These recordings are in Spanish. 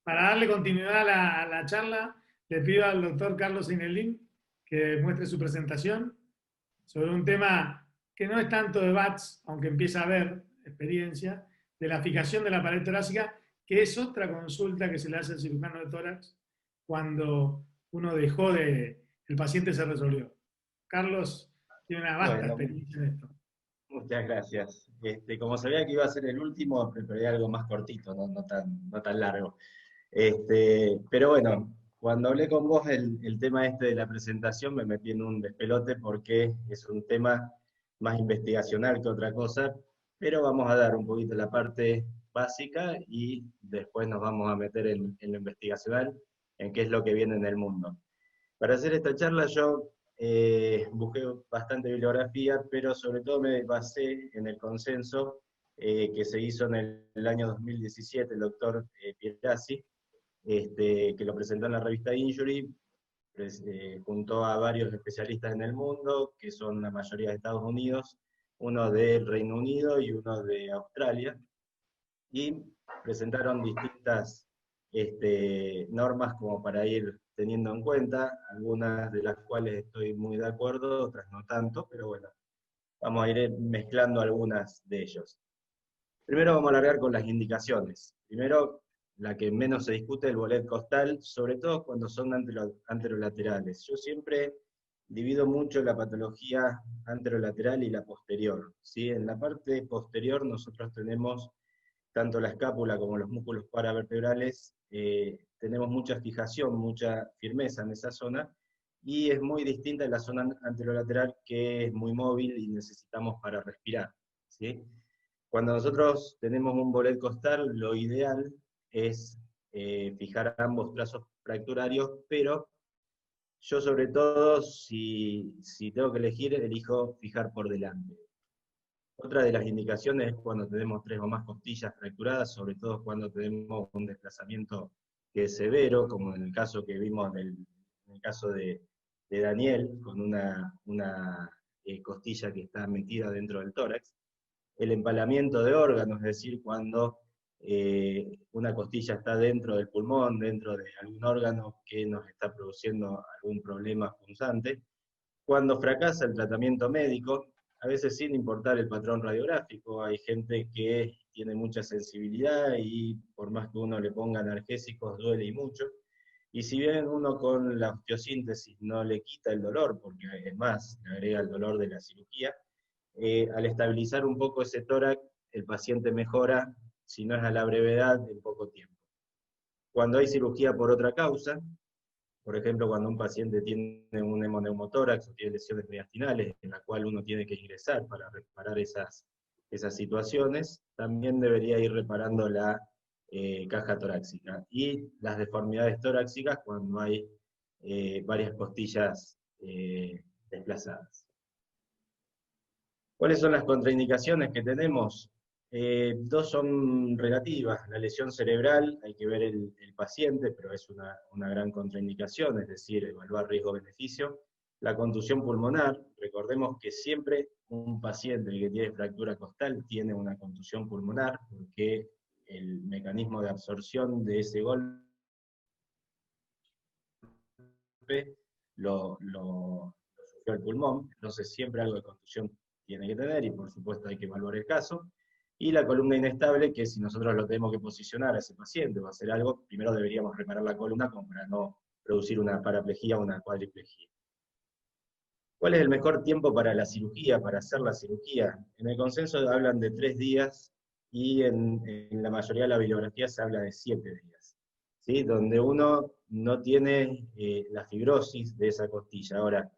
Para darle continuidad a la charla, le pido al doctor Carlos Inelín que muestre su presentación sobre un tema que no es tanto de BATS, aunque empieza a haber experiencia, de la fijación de la pared torácica, que es otra consulta que se le hace al cirujano de tórax cuando uno dejó de, el paciente se resolvió. Carlos tiene una vasta Bueno, experiencia en esto. muchas gracias. Como sabía que iba a ser el último, preparé algo más cortito, no tan largo. Pero bueno, cuando hablé con vos el tema este de la presentación me metí en un despelote porque es un tema más investigacional que otra cosa, pero vamos a dar un poquito la parte básica y después nos vamos a meter en lo investigacional, en qué es lo que viene en el mundo. Para hacer esta charla yo busqué bastante bibliografía, pero sobre todo me basé en el consenso que se hizo en el año 2017, el doctor Pierazzi, que lo presentó en la revista Injury, juntó a varios especialistas en el mundo, que son la mayoría de Estados Unidos, uno del Reino Unido y uno de Australia, y presentaron distintas normas como para ir teniendo en cuenta, algunas de las cuales estoy muy de acuerdo, otras no tanto, pero bueno, vamos a ir mezclando algunas de ellos. Primero vamos a alargar con las indicaciones. Primero, la que menos se discute, el bolet costal, sobre todo cuando son anterolaterales. Yo siempre divido mucho la patología anterolateral y la posterior, ¿sí? En la parte posterior nosotros tenemos tanto la escápula como los músculos paravertebrales, tenemos mucha fijación, mucha firmeza en esa zona, y es muy distinta de la zona anterolateral, que es muy móvil y necesitamos para respirar, ¿sí? Cuando nosotros tenemos un bolet costal, lo ideal es fijar ambos trazos fracturarios, pero yo sobre todo, si tengo que elegir, elijo fijar por delante. Otra de las indicaciones es cuando tenemos 3 o más costillas fracturadas, sobre todo cuando tenemos un desplazamiento que es severo, como en el caso que vimos en el caso de Daniel, con una costilla que está metida dentro del tórax. El empalamiento de órganos, es decir, cuando una costilla está dentro del pulmón, dentro de algún órgano que nos está produciendo algún problema punzante. Cuando fracasa el tratamiento médico, a veces sin importar el patrón radiográfico, hay gente que tiene mucha sensibilidad y por más que uno le ponga analgésicos duele y mucho. Y si bien uno con la osteosíntesis no le quita el dolor, porque es más, le agrega el dolor de la cirugía, al estabilizar un poco ese tórax, el paciente mejora, si no es a la brevedad, en poco tiempo. Cuando hay cirugía por otra causa, por ejemplo, cuando un paciente tiene un hemoneumotórax o tiene lesiones mediastinales, en la cual uno tiene que ingresar para reparar esas situaciones, también debería ir reparando la caja torácica. Y las deformidades torácicas cuando hay varias costillas desplazadas. ¿Cuáles son las contraindicaciones que tenemos? Dos son relativas. La lesión cerebral, hay que ver el paciente, pero es una gran contraindicación, es decir, evaluar riesgo-beneficio. La contusión pulmonar, recordemos que siempre un paciente que tiene fractura costal tiene una contusión pulmonar, porque el mecanismo de absorción de ese golpe lo sufrió el pulmón, entonces siempre algo de contusión tiene que tener, y por supuesto hay que evaluar el caso. Y la columna inestable, que si nosotros lo tenemos que posicionar a ese paciente o hacer algo, primero deberíamos reparar la columna como para no producir una paraplejía o una cuadriplejía. ¿Cuál es el mejor tiempo para la cirugía, para hacer la cirugía? En el consenso hablan de 3 días y en la mayoría de la bibliografía se habla de 7 días, ¿sí? Donde uno no tiene la fibrosis de esa costilla. Ahora,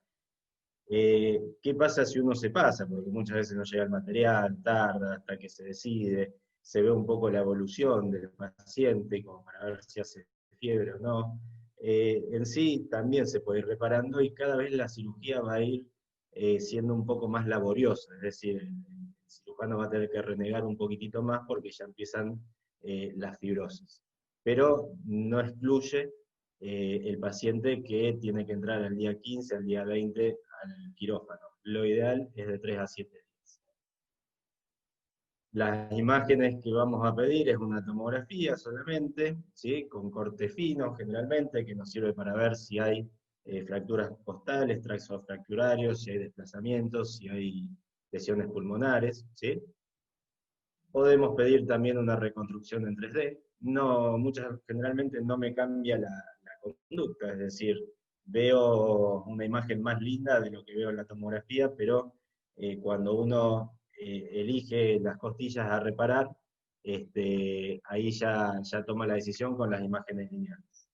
¿qué pasa si uno se pasa? Porque muchas veces no llega el material, tarda hasta que se decide, se ve un poco la evolución del paciente, como para ver si hace fiebre o no. En sí también se puede ir reparando y cada vez la cirugía va a ir siendo un poco más laboriosa, es decir, el cirujano va a tener que renegar un poquitito más porque ya empiezan las fibrosis. Pero no excluye el paciente que tiene que entrar al día 15, al día 20 al quirófano. Lo ideal es de 3 a 7 días. Las imágenes que vamos a pedir es una tomografía solamente, ¿sí? Con corte fino generalmente, que nos sirve para ver si hay fracturas costales, tractos fracturarios, si hay desplazamientos, si hay lesiones pulmonares, ¿sí? Podemos pedir también una reconstrucción en 3D. No, generalmente no me cambia la conducta, es decir, veo una imagen más linda de lo que veo en la tomografía, pero cuando uno elige las costillas a reparar, ahí ya toma la decisión con las imágenes lineales.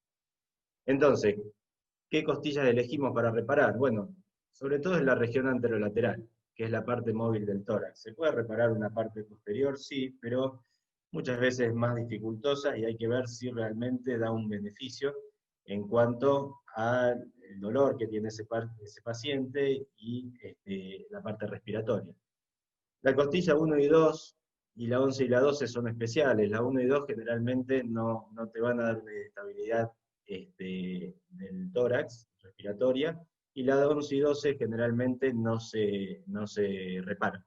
Entonces, ¿qué costillas elegimos para reparar? Bueno, sobre todo es la región anterolateral, que es la parte móvil del tórax. ¿Se puede reparar una parte posterior? Sí, pero muchas veces es más dificultosa y hay que ver si realmente da un beneficio en cuanto al dolor que tiene ese paciente y la parte respiratoria. La costilla 1 y 2 y la 11 y la 12 son especiales. La 1 y 2 generalmente no te van a dar una estabilidad del tórax respiratoria, y la 11 y 12 generalmente no se repara.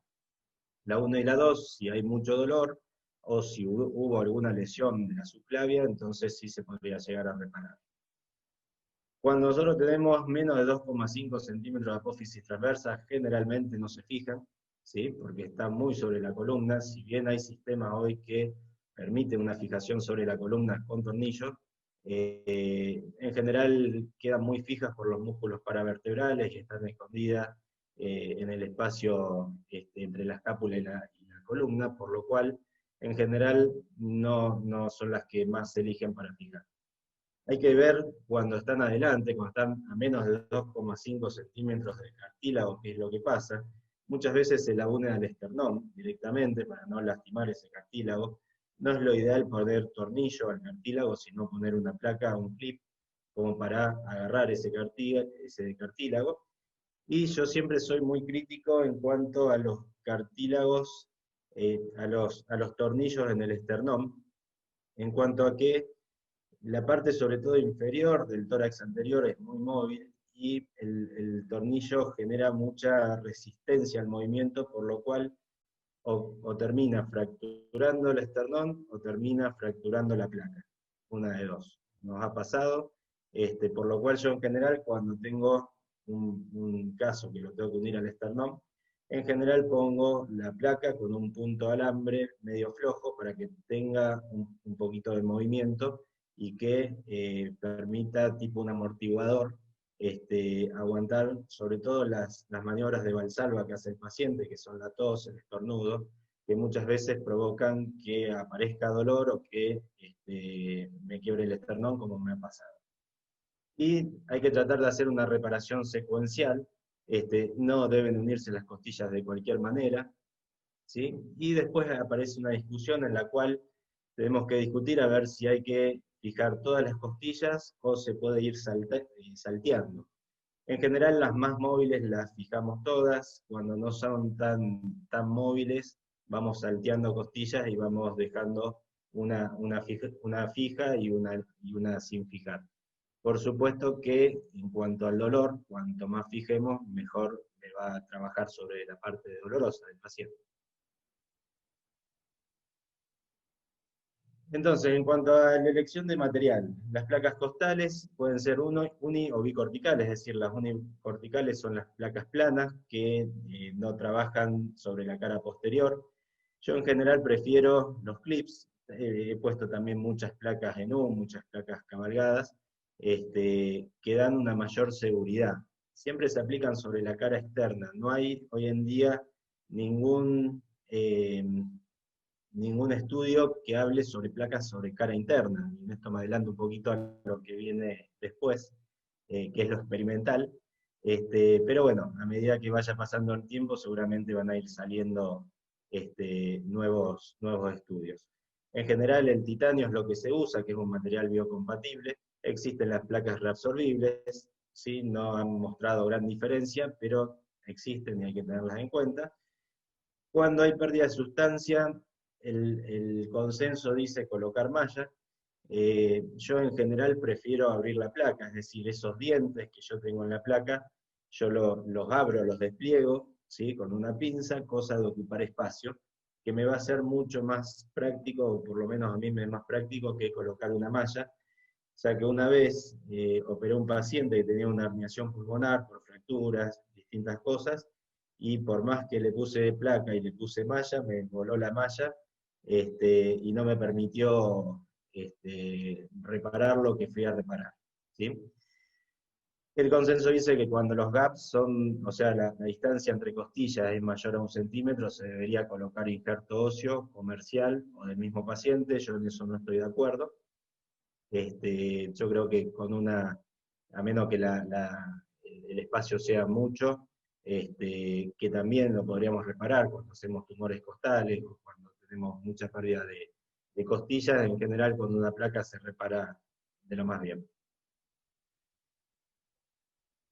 La 1 y la 2, si hay mucho dolor, o si hubo alguna lesión de la subclavia, entonces sí se podría llegar a reparar. Cuando nosotros tenemos menos de 2,5 centímetros de apófisis transversa, generalmente no se fijan, ¿sí? Porque está muy sobre la columna. Si bien hay sistemas hoy que permiten una fijación sobre la columna con tornillos, en general quedan muy fijas por los músculos paravertebrales y están escondidas en el espacio entre la escápula y la columna, por lo cual en general no son las que más se eligen para fijar. Hay que ver cuando están adelante, cuando están a menos de 2,5 centímetros de cartílago, qué es lo que pasa. Muchas veces se la une al esternón directamente para no lastimar ese cartílago. No es lo ideal poner tornillo al cartílago, sino poner una placa o un clip como para agarrar ese cartílago. Y yo siempre soy muy crítico en cuanto a los cartílagos, a los tornillos en el esternón, en cuanto a que la parte sobre todo inferior del tórax anterior es muy móvil y el tornillo genera mucha resistencia al movimiento, por lo cual o termina fracturando el esternón o termina fracturando la placa. Una de dos. Nos ha pasado, por lo cual yo en general cuando tengo un caso que lo tengo que unir al esternón, en general pongo la placa con un punto alambre medio flojo para que tenga un poquito de movimiento y que permita, tipo un amortiguador, aguantar sobre todo las maniobras de Valsalva que hace el paciente, que son la tos, el estornudo, que muchas veces provocan que aparezca dolor o que me quiebre el esternón, como me ha pasado. Y hay que tratar de hacer una reparación secuencial, no deben unirse las costillas de cualquier manera, ¿sí? Y después aparece una discusión en la cual tenemos que discutir a ver si hay que fijar todas las costillas o se puede ir salteando. En general las más móviles las fijamos todas, cuando no son tan móviles vamos salteando costillas y vamos dejando una fija y una sin fijar. Por supuesto que en cuanto al dolor, cuanto más fijemos, mejor me va a trabajar sobre la parte dolorosa del paciente. Entonces, en cuanto a la elección de material, las placas costales pueden ser uni o bicorticales, es decir, las unicorticales son las placas planas que no trabajan sobre la cara posterior. Yo en general prefiero los clips, he puesto también muchas placas en U, muchas placas cabalgadas, que dan una mayor seguridad. Siempre se aplican sobre la cara externa, no hay hoy en día ningún estudio que hable sobre placas sobre cara interna. Y esto me adelanto un poquito a lo que viene después, que es lo experimental. Pero bueno, a medida que vaya pasando el tiempo, seguramente van a ir saliendo nuevos estudios. En general, el titanio es lo que se usa, que es un material biocompatible. Existen las placas reabsorbibles, ¿sí? No han mostrado gran diferencia, pero existen y hay que tenerlas en cuenta. Cuando hay pérdida de sustancia, el consenso dice colocar malla. Yo en general prefiero abrir la placa, es decir, esos dientes que yo tengo en la placa, yo los abro, los despliego, ¿sí? Con una pinza, cosa de ocupar espacio, que me va a ser mucho más práctico, o por lo menos a mí me es más práctico que colocar una malla. O sea que una vez operé un paciente que tenía una herniación pulmonar por fracturas, distintas cosas, y por más que le puse placa y le puse malla, me voló la malla, y no me permitió reparar lo que fui a reparar, ¿sí? El consenso dice que cuando los gaps son, o sea, la distancia entre costillas es mayor a 1 centímetro, se debería colocar injerto óseo comercial o del mismo paciente. Yo en eso no estoy de acuerdo. Yo creo que con a menos que el espacio sea mucho, que también lo podríamos reparar cuando hacemos tumores costales o cuando tenemos mucha pérdida de costillas, en general con una placa se repara de lo más bien.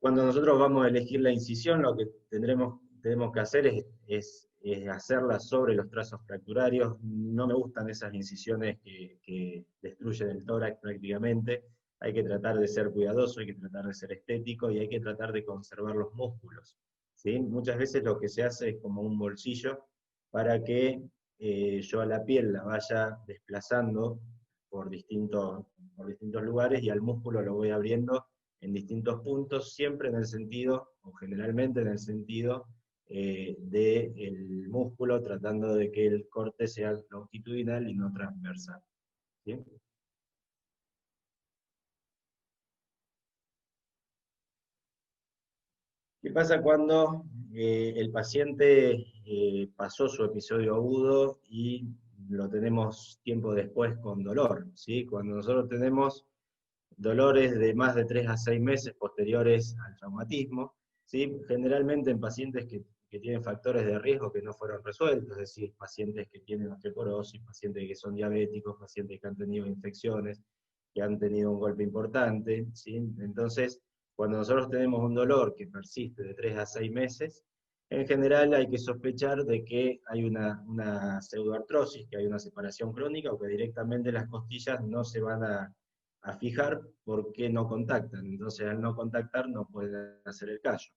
Cuando nosotros vamos a elegir la incisión, lo que tenemos que hacer es hacerla sobre los trazos fracturarios. No me gustan esas incisiones que destruyen el tórax prácticamente. Hay que tratar de ser cuidadoso, hay que tratar de ser estético y hay que tratar de conservar los músculos, ¿sí? Muchas veces lo que se hace es como un bolsillo para que yo a la piel la vaya desplazando por distintos lugares y al músculo lo voy abriendo en distintos puntos, siempre en el sentido, o generalmente en el sentido del músculo, tratando de que el corte sea longitudinal y no transversal, ¿sí? ¿Qué pasa cuando el paciente pasó su episodio agudo y lo tenemos tiempo después con dolor, ¿sí? Cuando nosotros tenemos dolores de más de 3 a 6 meses posteriores al traumatismo, ¿sí? Generalmente en pacientes que tienen factores de riesgo que no fueron resueltos, es decir, pacientes que tienen osteoporosis, pacientes que son diabéticos, pacientes que han tenido infecciones, que han tenido un golpe importante, ¿sí? Entonces, cuando nosotros tenemos un dolor que persiste de 3 a 6 meses, en general hay que sospechar de que hay una pseudoartrosis, que hay una separación crónica, o que directamente las costillas no se van a fijar porque no contactan. Entonces, al no contactar, no pueden hacer el callo.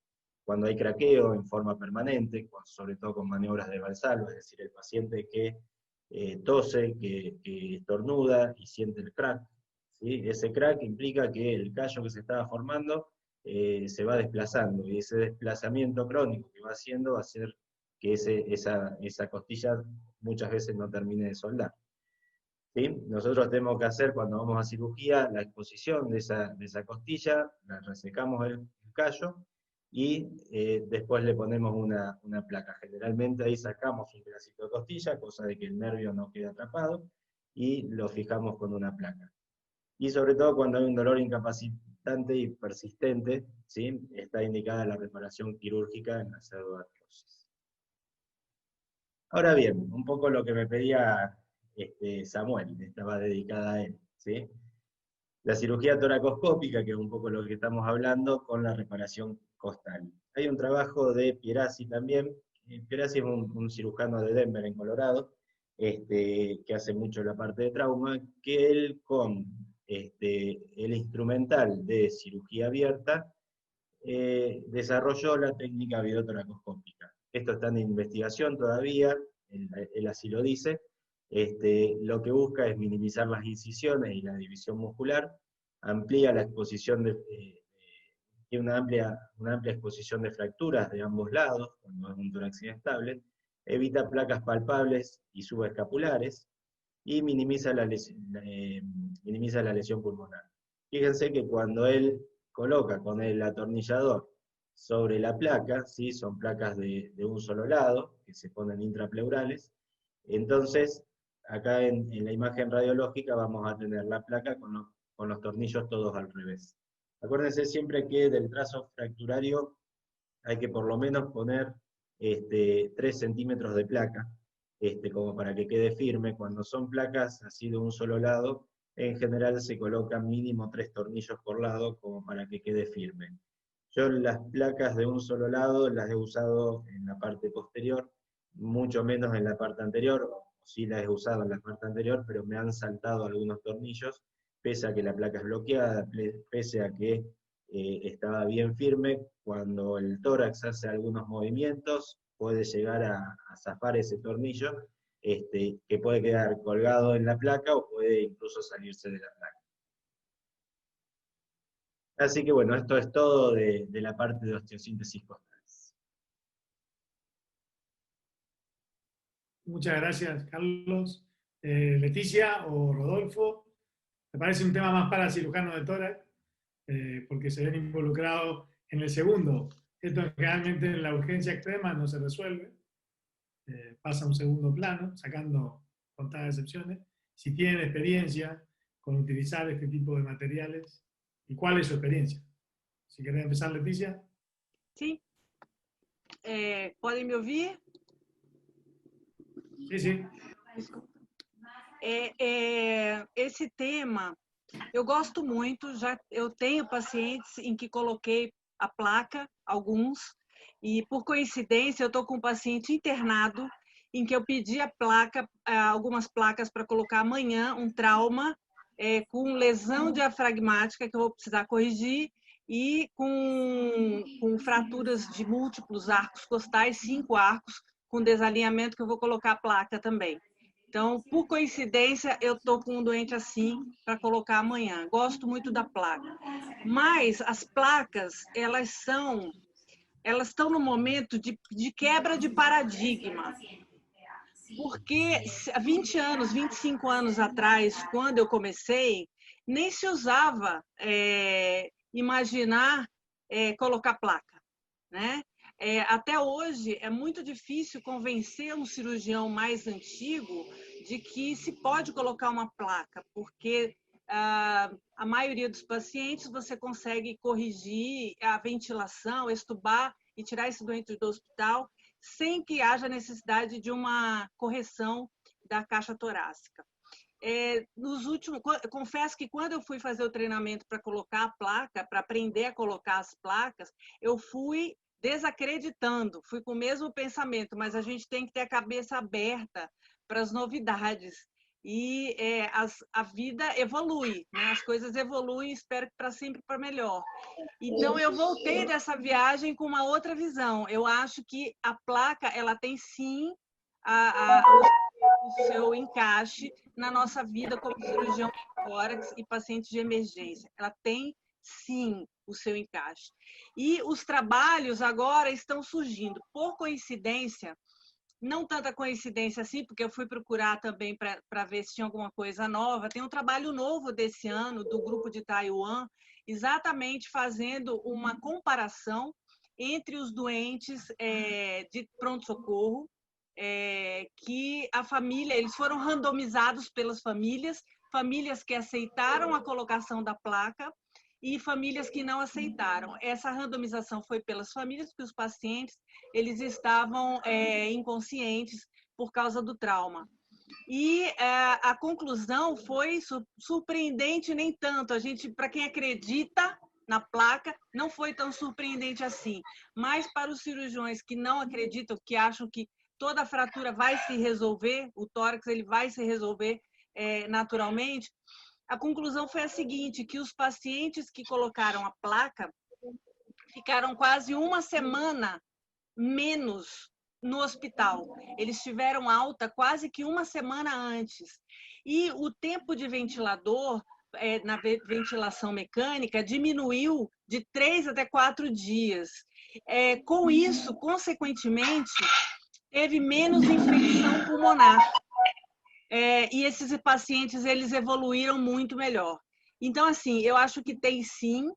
Cuando hay craqueo en forma permanente, sobre todo con maniobras de Valsalva, es decir, el paciente que tose, que estornuda y siente el crack, ¿sí? Ese crack implica que el callo que se estaba formando se va desplazando, y ese desplazamiento crónico que va haciendo va a hacer que esa costilla muchas veces no termine de soldar, ¿sí? Nosotros tenemos que hacer, cuando vamos a cirugía, la exposición de esa costilla, la resecamos el callo, y después le ponemos una placa. Generalmente ahí sacamos un pedacito de costilla, cosa de que el nervio no quede atrapado, y lo fijamos con una placa. Y sobre todo cuando hay un dolor incapacitante y persistente, ¿sí? Está indicada la reparación quirúrgica en la pseudoartrosis. Ahora bien, un poco lo que me pedía Samuel, estaba dedicada a él, ¿sí? La cirugía toracoscópica, que es un poco lo que estamos hablando, con la reparación costal. Hay un trabajo de Pierasi también. Pierasi es un cirujano de Denver, en Colorado, que hace mucho la parte de trauma, que él con el instrumental de cirugía abierta desarrolló la técnica videotoracoscópica. Esto está en investigación todavía, él así lo dice. Lo que busca es minimizar las incisiones y la división muscular, amplía la exposición tiene una amplia exposición de fracturas de ambos lados, cuando es un tórax inestable, evita placas palpables y subescapulares, y minimiza la lesión pulmonar. Fíjense que cuando él coloca con el atornillador sobre la placa, ¿sí? Son placas de un solo lado, que se ponen intrapleurales, entonces acá en la imagen radiológica vamos a tener la placa con los tornillos todos al revés. Acuérdense siempre que del trazo fracturario hay que por lo menos poner 3 centímetros de placa, como para que quede firme. Cuando son placas así de un solo lado, en general se colocan mínimo 3 tornillos por lado, como para que quede firme. Yo las placas de un solo lado las he usado en la parte posterior, mucho menos en la parte anterior, o sí las he usado en la parte anterior, pero me han saltado algunos tornillos, pese a que la placa es bloqueada, pese a que estaba bien firme. Cuando el tórax hace algunos movimientos, puede llegar a zafar ese tornillo, que puede quedar colgado en la placa o puede incluso salirse de la placa. Así que bueno, esto es todo de la parte de osteosíntesis costal. Muchas gracias, Carlos. Leticia o Rodolfo, me parece un tema más para cirujanos de tórax, porque se ven involucrados en el segundo. Esto generalmente en la urgencia extrema no se resuelve, pasa a un segundo plano, sacando contadas excepciones. Si tienen experiencia con utilizar este tipo de materiales, ¿y cuál es su experiencia? Si querés empezar, Leticia. Sim. Podem me ouvir? Sí, sí. Desculpa. Esse tema, eu gosto muito, eu tenho pacientes em que coloquei a placa, alguns, e por coincidência eu estou com um paciente internado em que eu pedi a placa, algumas placas para colocar amanhã, um trauma com lesão diafragmática que eu vou precisar corrigir e com fraturas de múltiplos arcos costais, 5 arcos, com desalinhamento que eu vou colocar a placa também. Então, por coincidência, eu estou com um doente assim para colocar amanhã. Gosto muito da placa. Mas as placas, elas estão no momento de quebra de paradigma. Porque há 20 anos, 25 anos atrás, quando eu comecei, nem se usava imaginar colocar placa, né? Até hoje é muito difícil convencer um cirurgião mais antigo de que se pode colocar uma placa, porque a maioria dos pacientes você consegue corrigir a ventilação, extubar e tirar esse doente do hospital sem que haja necessidade de uma correção da caixa torácica. Confesso que quando eu fui fazer o treinamento para colocar a placa, para aprender a colocar as placas, eu fui desacreditando, fui com o mesmo pensamento, mas a gente tem que ter a cabeça aberta para as novidades. E a vida evolui, né? As coisas evoluem, espero que para sempre para melhor. Então, eu voltei dessa viagem com uma outra visão. Eu acho que a placa, ela tem sim o seu encaixe na nossa vida como cirurgião de tórax e paciente de emergência. Ela tem sim o seu encaixe. E os trabalhos agora estão surgindo. Por coincidência, não tanta coincidência assim, porque eu fui procurar também para ver se tinha alguma coisa nova. Tem um trabalho novo desse ano, do grupo de Taiwan, exatamente fazendo uma comparação entre os doentes de pronto-socorro, que a família, eles foram randomizados pelas famílias que aceitaram a colocação da placa e famílias que não aceitaram. Essa randomização foi pelas famílias, porque os pacientes eles estavam inconscientes por causa do trauma. E a conclusão foi surpreendente, nem tanto. A gente, para quem acredita na placa, não foi tão surpreendente assim. Mas para os cirurgiões que não acreditam, que acham que toda a fratura vai se resolver, o tórax ele vai se resolver naturalmente, a conclusão foi a seguinte, que os pacientes que colocaram a placa ficaram quase uma semana menos no hospital. Eles tiveram alta quase que uma semana antes. E o tempo de ventilador, na ventilação mecânica, diminuiu de 3 até 4 dias. Com isso, consequentemente, teve menos infecção pulmonar. E esses pacientes, eles evoluíram muito melhor. Então, assim, eu acho que tem sim.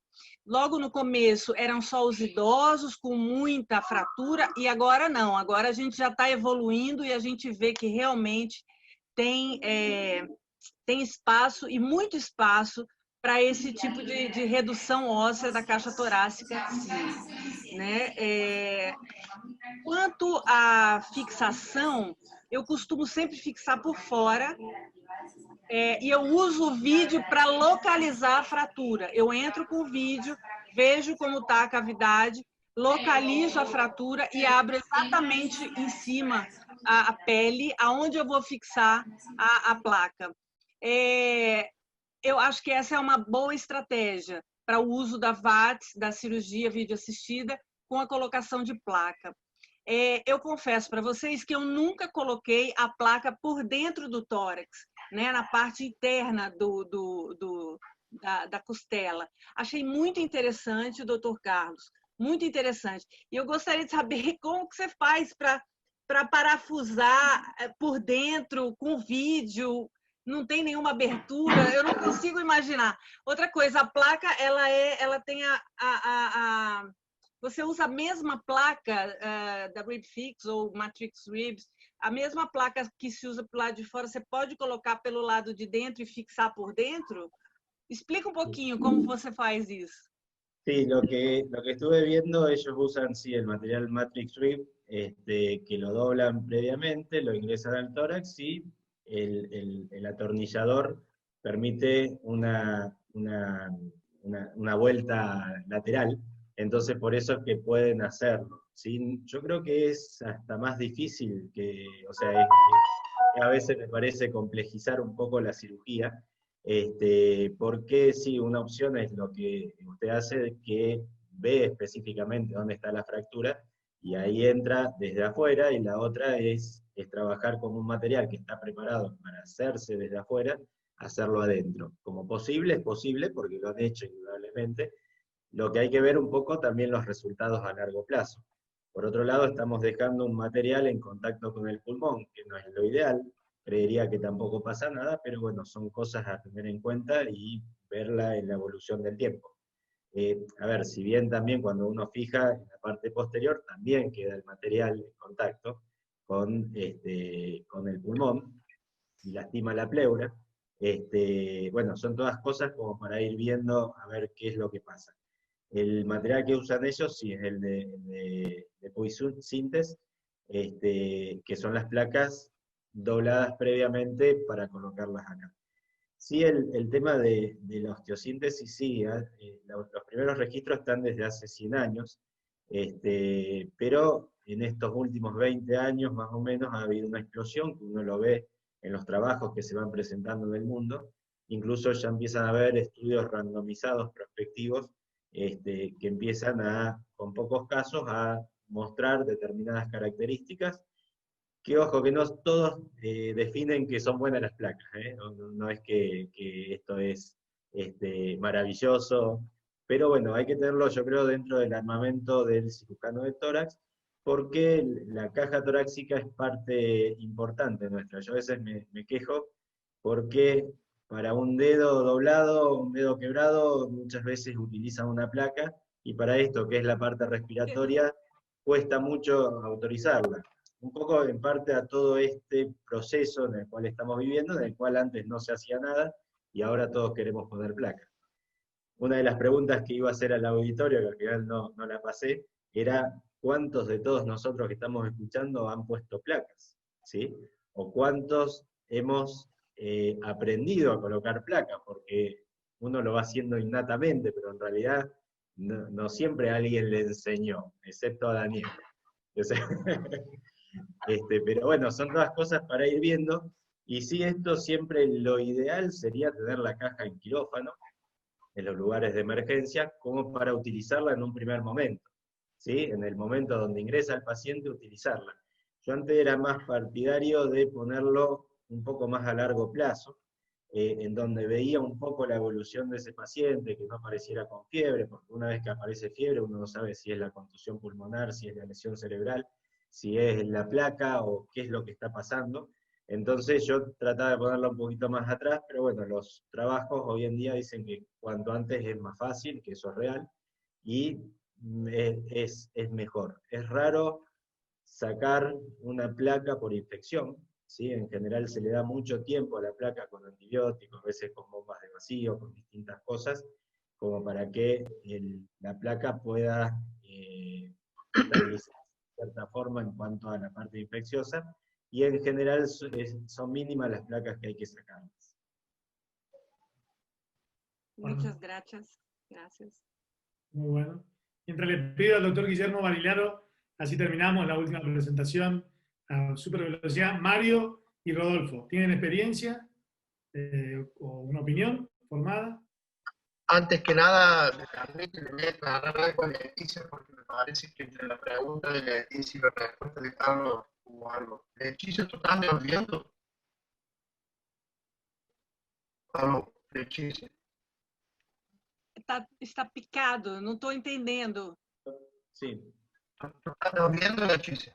Logo no começo eram só os idosos com muita fratura e agora não. Agora a gente já está evoluindo e a gente vê que realmente tem espaço e muito espaço para esse tipo de redução óssea da caixa torácica, sim, né? Quanto à fixação, eu costumo sempre fixar por fora e eu uso o vídeo para localizar a fratura. Eu entro com o vídeo, vejo como está a cavidade, localizo a fratura e abro exatamente em cima a pele, aonde eu vou fixar a placa. Eu acho que essa é uma boa estratégia para o uso da VATS, da cirurgia videoassistida, com a colocação de placa. Eu confesso para vocês que eu nunca coloquei a placa por dentro do tórax, né, na parte interna da costela. Achei muito interessante, doutor Carlos, muito interessante. E eu gostaria de saber como que você faz para parafusar por dentro, com vídeo, não tem nenhuma abertura, eu não consigo imaginar. Outra coisa, a placa, ela tem você usa a mesma placa da RibFix ou Matrix Ribs, a mesma placa que se usa para o lado de fora, você pode colocar pelo lado de dentro e fixar por dentro? Explica um pouquinho como você faz isso. Sí, lo que estuve viendo, ellos usan sí el material Matrix Rib, que lo doblan previamente, lo ingresan al tórax y el atornillador permite una vuelta lateral, entonces por eso es que pueden hacerlo. ¿Sí? Yo creo que es hasta más difícil o sea, a veces me parece complejizar un poco la cirugía, porque sí, una opción es lo que usted hace, que ve específicamente dónde está la fractura, y ahí entra desde afuera, y la otra es trabajar con un material que está preparado para hacerse desde afuera, hacerlo adentro. Como posible, es posible, porque lo han hecho indudablemente. Lo que hay que ver un poco también los resultados a largo plazo. Por otro lado, estamos dejando un material en contacto con el pulmón, que no es lo ideal, creería que tampoco pasa nada, pero bueno, son cosas a tener en cuenta y verla en la evolución del tiempo. A ver, si bien también cuando uno fija en la parte posterior, también queda el material en contacto con el pulmón y lastima la pleura. Bueno, son todas cosas como para ir viendo a ver qué es lo que pasa. El material que usan ellos sí es el de Poisson-Synthese, que son las placas dobladas previamente para colocarlas acá. Sí, el tema de la osteosíntesis, sí, los primeros registros están desde hace 100 años, pero en estos últimos 20 años más o menos ha habido una explosión, que uno lo ve en los trabajos que se van presentando en el mundo, incluso ya empiezan a haber estudios randomizados prospectivos, que empiezan con pocos casos, a mostrar determinadas características, que ojo, que no todos definen que son buenas las placas, ¿eh? No es que esto es maravilloso, pero bueno, hay que tenerlo, yo creo, dentro del armamento del cirujano de tórax, porque la caja torácica es parte importante nuestra. Yo a veces me quejo porque para un dedo doblado, un dedo quebrado, muchas veces utilizan una placa, y para esto, que es la parte respiratoria, cuesta mucho autorizarla. Un poco en parte a todo este proceso en el cual estamos viviendo, en el cual antes no se hacía nada, y ahora todos queremos poner placa. Una de las preguntas que iba a hacer al auditorio, que al final no la pasé, era ¿cuántos de todos nosotros que estamos escuchando han puesto placas? ¿Sí? O cuántos hemos aprendido a colocar placas, porque uno lo va haciendo innatamente, pero en realidad no siempre alguien le enseñó, excepto a Daniel. O sea, pero bueno, son todas cosas para ir viendo, y sí, esto siempre lo ideal sería tener la caja en quirófano, en los lugares de emergencia, como para utilizarla en un primer momento, ¿sí? En el momento donde ingresa el paciente, utilizarla. Yo antes era más partidario de ponerlo un poco más a largo plazo, en donde veía un poco la evolución de ese paciente, que no apareciera con fiebre, porque una vez que aparece fiebre uno no sabe si es la contusión pulmonar, si es la lesión cerebral, si es la placa o qué es lo que está pasando. Entonces yo trataba de ponerlo un poquito más atrás, pero bueno, los trabajos hoy en día dicen que cuanto antes es más fácil, que eso es real, y es mejor. Es raro sacar una placa por infección, ¿sí? En general se le da mucho tiempo a la placa con antibióticos, a veces con bombas de vacío, con distintas cosas, como para que la placa pueda estabilizar de cierta forma en cuanto a la parte infecciosa, y en general son mínimas las placas que hay que sacarlas. Muchas gracias. Gracias. Muy bueno. Mientras le pido al doctor Guillermo Barilaro, así terminamos la última presentación a super velocidad. Mario y Rodolfo, ¿tienen experiencia o una opinión formada? Antes que nada, me permite, le voy a aclarar algo a Leticia, porque me parece que entre la pregunta de Leticia y la respuesta de Carlos hubo algo. Leticia, ¿tú estás me oyendo? Aló, Leticia. Está picado, não estou entendendo. Sí. ¿Tú estás me oyendo, Leticia?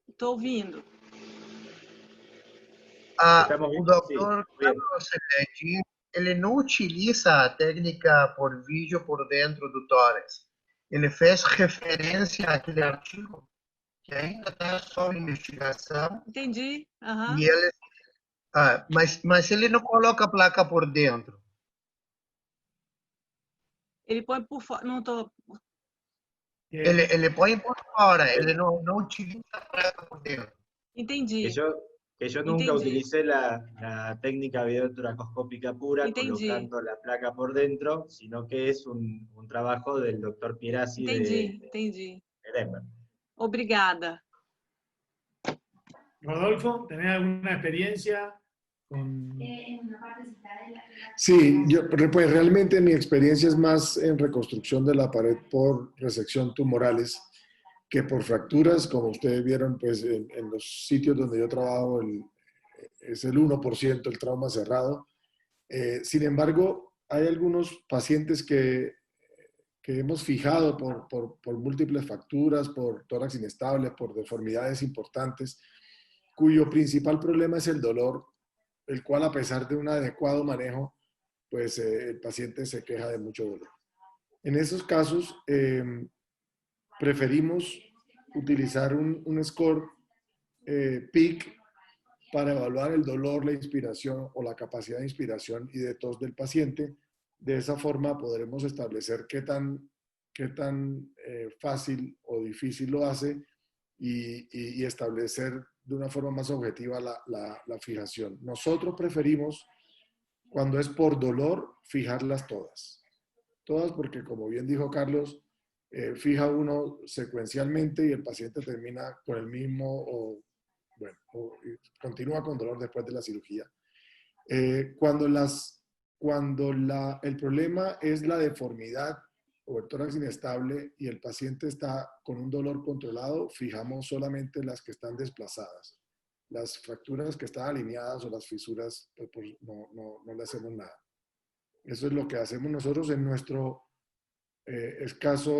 Estou ouvindo. ¿Estamos O bien? doctor Sí, bien. Carlos Celestino, ele não utiliza a técnica por vídeo por dentro do tórax. Ele fez referência àquele artigo que ainda está sob investigação Entendi. Aham. e ele, mas ele não coloca a placa por dentro. Ele põe por fora. Não estou. Ele põe por fora, ele não utiliza a placa por dentro. Entendi. Que yo nunca Entendi. utilicé la técnica videotoracoscópica pura Entendi. colocando la placa por dentro, sino que es un trabajo del doctor Pierazzi Entendi, de entendi. Denver. Obrigada. Rodolfo, ¿tenés alguna experiencia con...? Sí, pues realmente mi experiencia es más en reconstrucción de la pared por resección tumorales que por fracturas. Como ustedes vieron, pues en los sitios donde yo trabajo es el 1% el trauma cerrado. Sin embargo, hay algunos pacientes que hemos fijado por múltiples fracturas, por tórax inestable, por deformidades importantes, cuyo principal problema es el dolor, el cual a pesar de un adecuado manejo, pues el paciente se queja de mucho dolor. En esos casos, preferimos utilizar un score PIC para evaluar el dolor, la inspiración o la capacidad de inspiración y de tos del paciente. De esa forma podremos establecer qué tan fácil o difícil lo hace y establecer de una forma más objetiva la fijación. Nosotros preferimos, cuando es por dolor, fijarlas todas. Todas porque, como bien dijo Carlos, fija uno secuencialmente y el paciente termina con el mismo o continúa con dolor después de la cirugía. Cuando el problema es la deformidad o el tórax inestable y el paciente está con un dolor controlado, fijamos solamente las que están desplazadas. Las fracturas que están alineadas o las fisuras, pues no le hacemos nada. Eso es lo que hacemos nosotros en nuestro escasa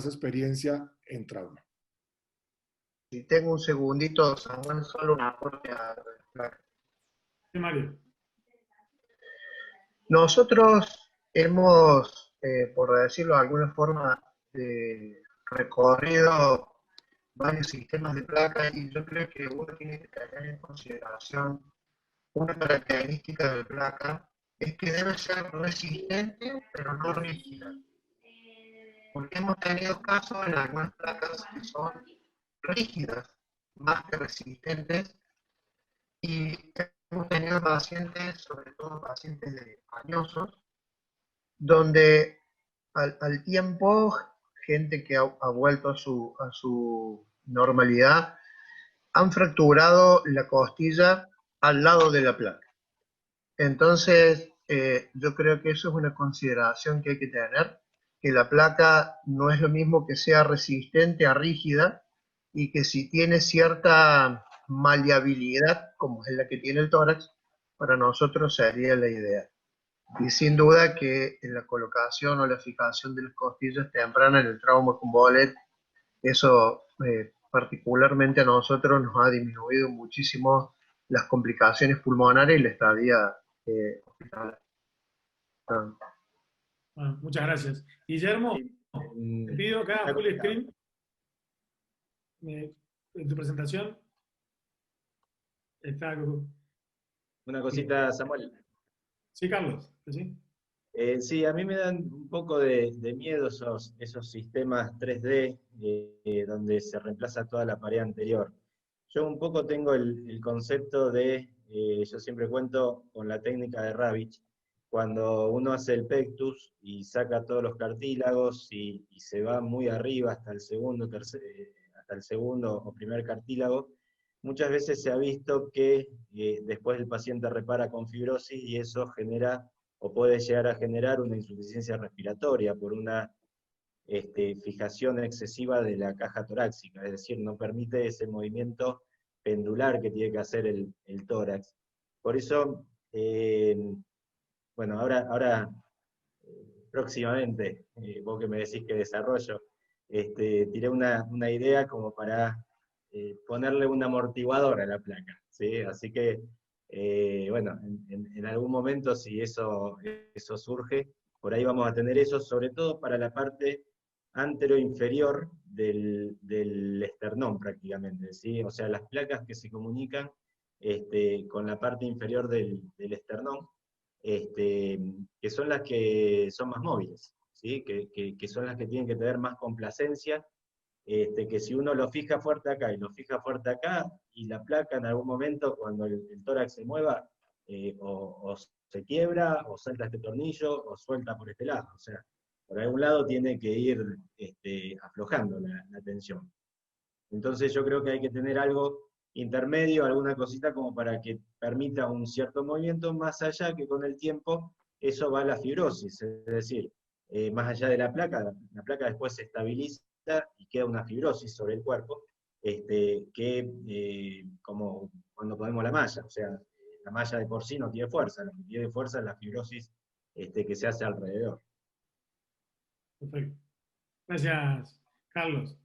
experiencia en trauma. Si tengo un segundito, Samuel, solo un aporte a Sí, Mario. Nosotros hemos, por decirlo de alguna forma, recorrido varios sistemas de placa y yo creo que uno tiene que tener en consideración una característica de placa, es que debe ser resistente pero no rígida. Porque hemos tenido casos en algunas placas que son rígidas, más que resistentes, y hemos tenido pacientes, sobre todo pacientes añosos, donde al tiempo, gente que ha vuelto a su normalidad, han fracturado la costilla al lado de la placa. Entonces, yo creo que eso es una consideración que hay que tener, que la placa no es lo mismo que sea resistente a rígida, y que si tiene cierta maleabilidad, como es la que tiene el tórax, para nosotros sería la idea. Y sin duda que en la colocación o la fijación de las costillas temprana en el trauma con bolet, eso particularmente a nosotros nos ha disminuido muchísimo las complicaciones pulmonares y la estadía hospitalaria. Bueno, muchas gracias. Guillermo, te pido acá full screen en tu presentación. Está. Una cosita, Samuel. Sí, Carlos. ¿Sí? Sí, a mí me dan un poco de miedo esos sistemas 3D donde se reemplaza toda la pared anterior. Yo un poco tengo el concepto de, yo siempre cuento con la técnica de Ravitch, cuando uno hace el pectus y saca todos los cartílagos y se va muy arriba hasta el segundo o primer cartílago, muchas veces se ha visto que después el paciente repara con fibrosis y eso genera o puede llegar a generar una insuficiencia respiratoria por una fijación excesiva de la caja torácica, es decir, no permite ese movimiento pendular que tiene que hacer el tórax. Por eso, bueno, ahora próximamente, vos que me decís que desarrollo, tiré una idea como para ponerle un amortiguador a la placa, ¿sí? Así que, bueno, en algún momento si eso surge, por ahí vamos a tener eso, sobre todo para la parte anteroinferior del esternón prácticamente, ¿sí? O sea, las placas que se comunican con la parte inferior del esternón, que son las que son más móviles, ¿sí? Que son las que tienen que tener más complacencia, que si uno lo fija fuerte acá y lo fija fuerte acá, y la placa en algún momento, cuando el tórax se mueva, o se quiebra, o salta este tornillo, o suelta por este lado. O sea, por algún lado tiene que ir aflojando la tensión. Entonces yo creo que hay que tener algo intermedio, alguna cosita como para que permita un cierto movimiento, más allá que con el tiempo eso va a la fibrosis, es decir, más allá de la placa después se estabiliza y queda una fibrosis sobre el cuerpo, como cuando ponemos la malla, o sea, la malla de por sí no tiene fuerza, lo que tiene fuerza es la fibrosis que se hace alrededor. Perfecto. Gracias, Carlos.